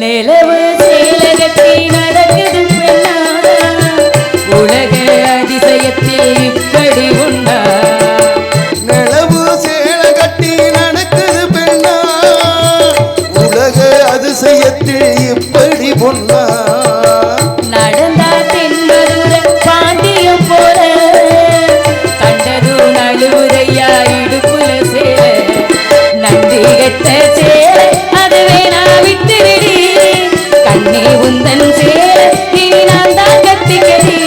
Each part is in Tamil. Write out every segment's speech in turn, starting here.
நிலவு சேலகத்தி நடக்குது பெண்ணா உலக அதிசயத்தில் இப்படி உண்டா நிலவு சேலகத்தி நடக்குது பெண்ணா உலக அதிசயத்தில் இப்படி பொண்ணா நடந்தா தென்மதுரை பாண்டியம் போல கண்டது நழுவுதையா இடுப்புல சேல நன்றி கெட்ட சேல அது வேணா விட்டுவிடி கண்ணே உந்தன் சேல இனி நான் தான் கத்திக்கடி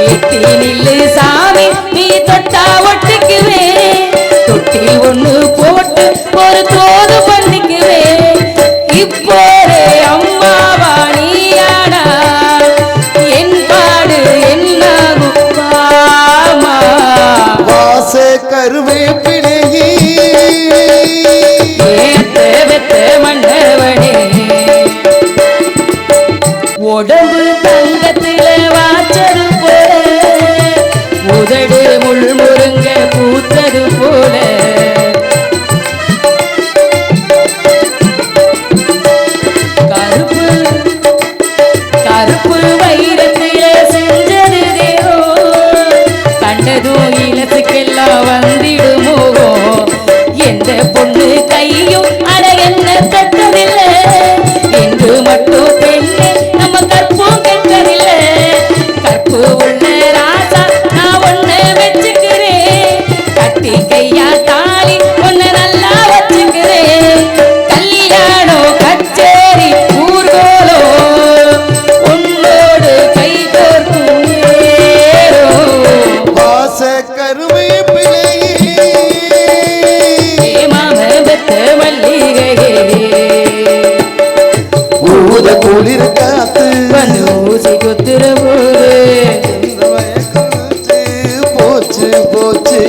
எட்டி நில்லு சாமி நீ தொட்டா ஒட்டிக்குவே தொட்டில் ஒண்ணு போட்டு ஒரு தோது பண்ணிக்குவே இப்போரே அம்மாவா நீயாடா என் பாடு என்னாகும் பாமா வாச கருவேப்பிலையே ஏத்த வெத்த மண்டவனே உடம்பு தங்கத்தில வாச்சது போல உதடு முள் முருங்க பூத்தது போல கருப்பு கருப்பு வைரத்தில செஞ்சது தேவோ கண்டதும் இலத்துக்கெல்லாம் வந்திடுமோ எந்த பொண்ணு கையும் அட என்ன தட்டதில்லை என்று மட்டும் பெண்ணே நம்ம கற்பும் கெட்டதில்லை கற்பு உள்ள ராசா நான் ஒண்ணு வச்சுக்கிறேன் கட்டி கையா தாலி ஒண்ணு நல்லா வச்சுக்கிறேன் கல்யாணம் கச்சேரி ஊர்கோலோ உன்னோடு கை கோர்க்கும் நேரம் வாச கருவேப்பிலையே மாம பெத்த மல்லிகையே ஊத குளிர் காத்து வந்து ஊசி குத்துற போது போச்சு போச்சு